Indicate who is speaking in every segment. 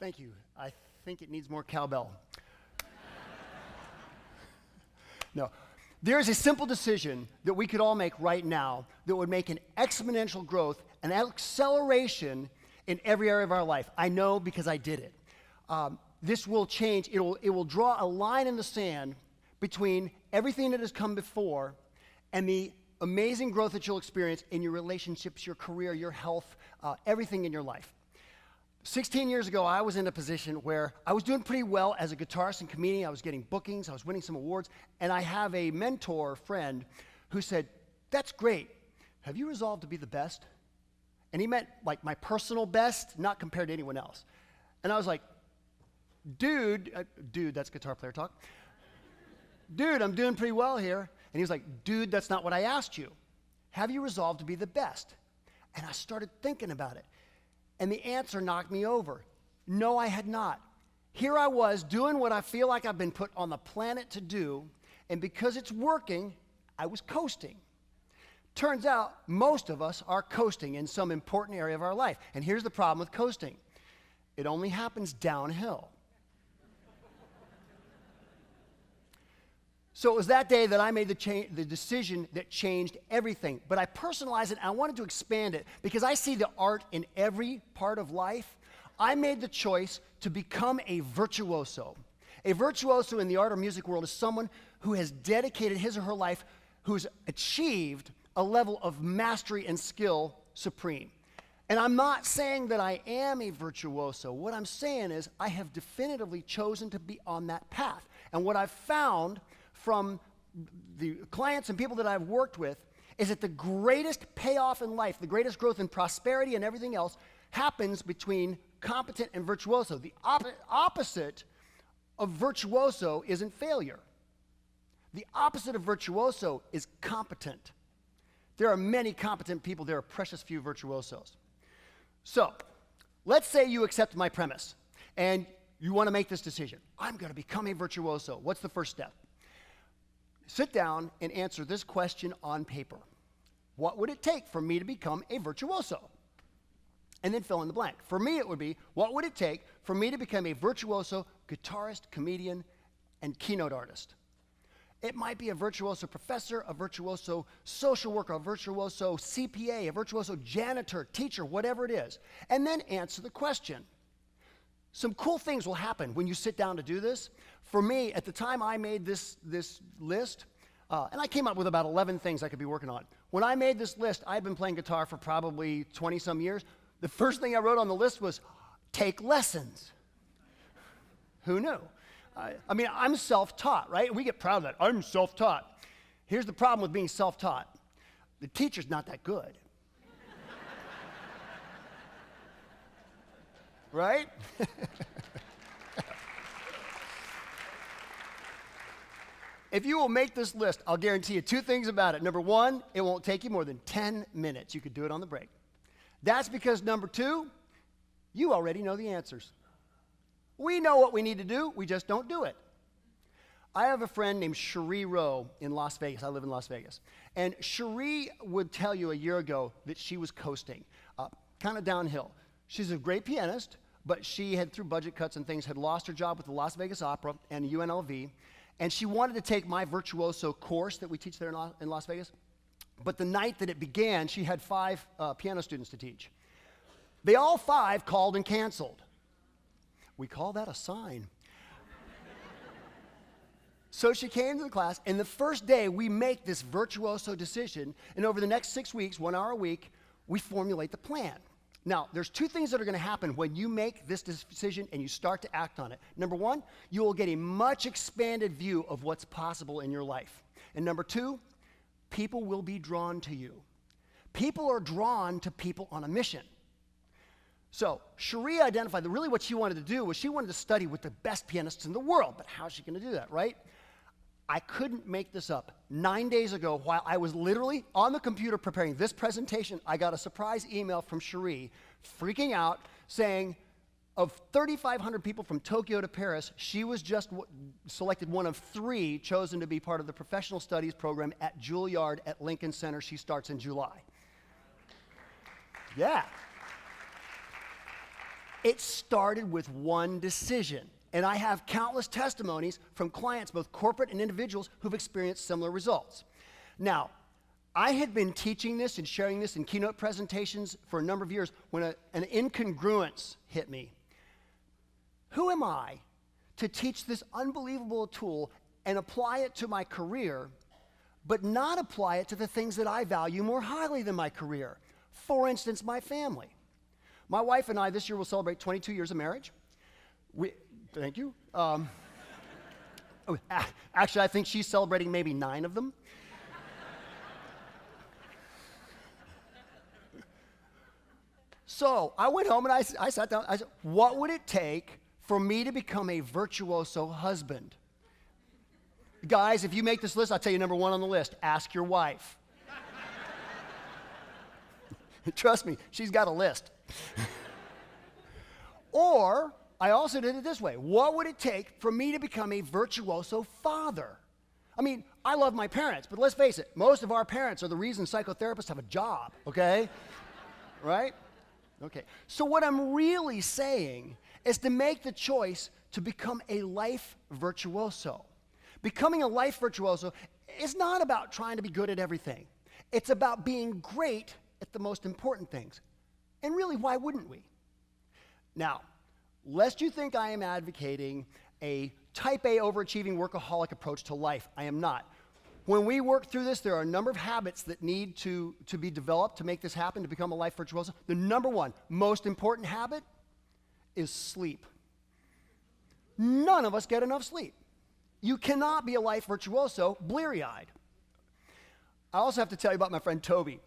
Speaker 1: Thank you. I think it needs more cowbell. No. There's a simple decision that we could all make right now that would make an exponential growth, an acceleration in every area of our life. I know because I did it. This will change. It will draw a line in the sand between everything that has come before and the amazing growth that you'll experience in your relationships, your career, your health, everything in your life. 16 years ago, I was in a position where I was doing pretty well as a guitarist and comedian. I was getting bookings. I was winning some awards. And I have a mentor friend who said, "That's great. Have you resolved to be the best?" And he meant like my personal best, not compared to anyone else. And I was like, dude, that's guitar player talk. Dude, I'm doing pretty well here. And he was like, dude, that's not what I asked you. Have you resolved to be the best? And I started thinking about it. And the answer knocked me over. No, I had not. Here I was doing what I feel like I've been put on the planet to do, and because it's working, I was coasting. Turns out most of us are coasting in some important area of our life. And here's the problem with coasting. It only happens downhill. So it was that day that I made the decision that changed everything. But I personalized it, and I wanted to expand it because I see the art in every part of life. I made the choice to become a virtuoso. A virtuoso in the art or music world is someone who has dedicated his or her life, who's achieved a level of mastery and skill supreme. And I'm not saying that I am a virtuoso. What I'm saying is I have definitively chosen to be on that path. And what I've found from the clients and people that I've worked with is that the greatest payoff in life, the greatest growth in prosperity and everything else happens between competent and virtuoso. The opposite of virtuoso isn't failure. The opposite of virtuoso is competent. There are many competent people. There are precious few virtuosos. So let's say you accept my premise and you want to make this decision. I'm going to become a virtuoso. What's the first step? Sit down and answer this question on paper. What would it take for me to become a virtuoso? And then fill in the blank. For me, it would be, what would it take for me to become a virtuoso guitarist, comedian, and keynote artist? It might be a virtuoso professor, a virtuoso social worker, a virtuoso CPA, a virtuoso janitor, teacher, whatever it is. And then answer the question. Some cool things will happen when you sit down to do this. For me, at the time I made this list, and I came up with about 11 things I could be working on. When I made this list, I'd been playing guitar for probably 20-some years. The first thing I wrote on the list was, take lessons. Who knew? I mean, I'm self-taught, right? We get proud of that. I'm self-taught. Here's the problem with being self-taught. The teacher's not that good. Right? If you will make this list, I'll guarantee you two things about it. Number one, it won't take you more than 10 minutes. You could do it on the break. That's because number two, you already know the answers. We know what we need to do, we just don't do it. I have a friend named Cherie Rowe in Las Vegas. I live in Las Vegas. And Cherie would tell you a year ago that she was coasting, kind of downhill. She's a great pianist, but she had, through budget cuts and things, had lost her job with the Las Vegas Opera and UNLV. And she wanted to take my virtuoso course that we teach there in Las Vegas. But the night that it began, she had 5 piano students to teach. They all 5 called and canceled. We call that a sign. So she came to the class, and the first day we make this virtuoso decision, and over the next 6 weeks, 1 hour a week, we formulate the plan. Now, there's 2 things that are going to happen when you make this decision and you start to act on it. Number 1, you will get a much expanded view of what's possible in your life. And number 2, people will be drawn to you. People are drawn to people on a mission. So Cherie identified that really what she wanted to do was she wanted to study with the best pianists in the world. But how is she going to do that, right? I couldn't make this up. 9 days ago, while I was literally on the computer preparing this presentation, I got a surprise email from Cherie, freaking out, saying of 3,500 people from Tokyo to Paris, she was just selected one of 3 chosen to be part of the professional studies program at Juilliard at Lincoln Center. She starts in July. Yeah. It started with one decision. And I have countless testimonies from clients, both corporate and individuals, who've experienced similar results. Now, I had been teaching this and sharing this in keynote presentations for a number of years when an incongruence hit me. Who am I to teach this unbelievable tool and apply it to my career, but not apply it to the things that I value more highly than my career? For instance, my family. My wife and I this year will celebrate 22 years of marriage. Thank you. Actually, I think she's celebrating maybe 9 of them. So I went home and I sat down. I said, what would it take for me to become a virtuoso husband? Guys, if you make this list, I'll tell you number 1 on the list. Ask your wife. Trust me, she's got a list. Or I also did it this way. What would it take for me to become a virtuoso father? I mean, I love my parents, but let's face it, most of our parents are the reason psychotherapists have a job, okay? Right? Okay. So what I'm really saying is to make the choice to become a life virtuoso. Becoming a life virtuoso is not about trying to be good at everything. It's about being great at the most important things. And really, why wouldn't we? Now, lest you think I am advocating a type A overachieving workaholic approach to life, I am not. When we work through this, there are a number of habits that need to be developed to make this happen, to become a life virtuoso. The number 1 most important habit is sleep. None of us get enough sleep. You cannot be a life virtuoso bleary-eyed. I also have to tell you about my friend Toby.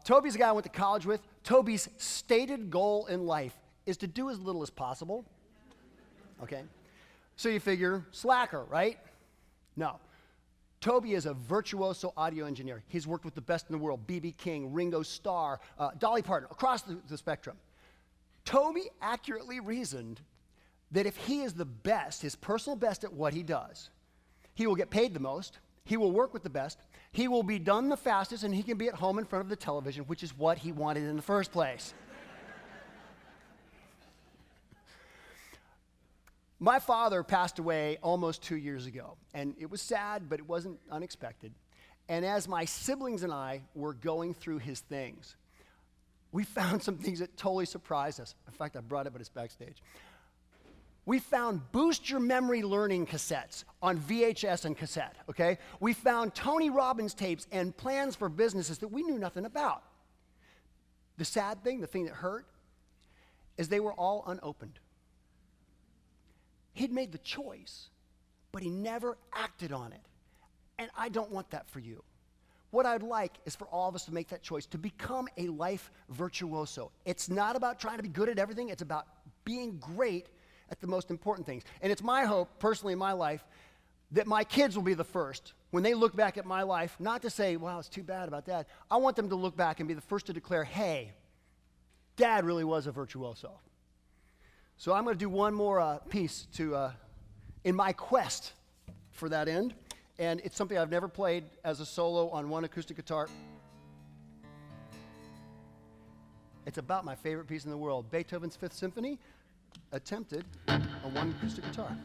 Speaker 1: Toby's a guy I went to college with. Toby's stated goal in life is to do as little as possible. Okay? So you figure, slacker, right? No. Toby is a virtuoso audio engineer. He's worked with the best in the world, B.B. King, Ringo Starr, Dolly Parton, across the spectrum. Toby accurately reasoned that if he is the best, his personal best at what he does, he will get paid the most, he will work with the best, he will be done the fastest, and he can be at home in front of the television, which is what he wanted in the first place. My father passed away almost 2 years ago, and it was sad, but it wasn't unexpected. And as my siblings and I were going through his things, we found some things that totally surprised us. In fact, I brought it, but it's backstage. We found Boost Your Memory Learning cassettes on VHS and cassette, okay? We found Tony Robbins tapes and plans for businesses that we knew nothing about. The sad thing, the thing that hurt, is they were all unopened. He'd made the choice, but he never acted on it. And I don't want that for you. What I'd like is for all of us to make that choice, to become a life virtuoso. It's not about trying to be good at everything. It's about being great at the most important things. And it's my hope, personally in my life, that my kids will be the first, when they look back at my life, not to say, wow, it's too bad about Dad. I want them to look back and be the first to declare, hey, Dad really was a virtuoso. So I'm going to do one more piece in my quest for that end, and it's something I've never played as a solo on one acoustic guitar. It's about my favorite piece in the world, Beethoven's Fifth Symphony, attempted on one acoustic guitar.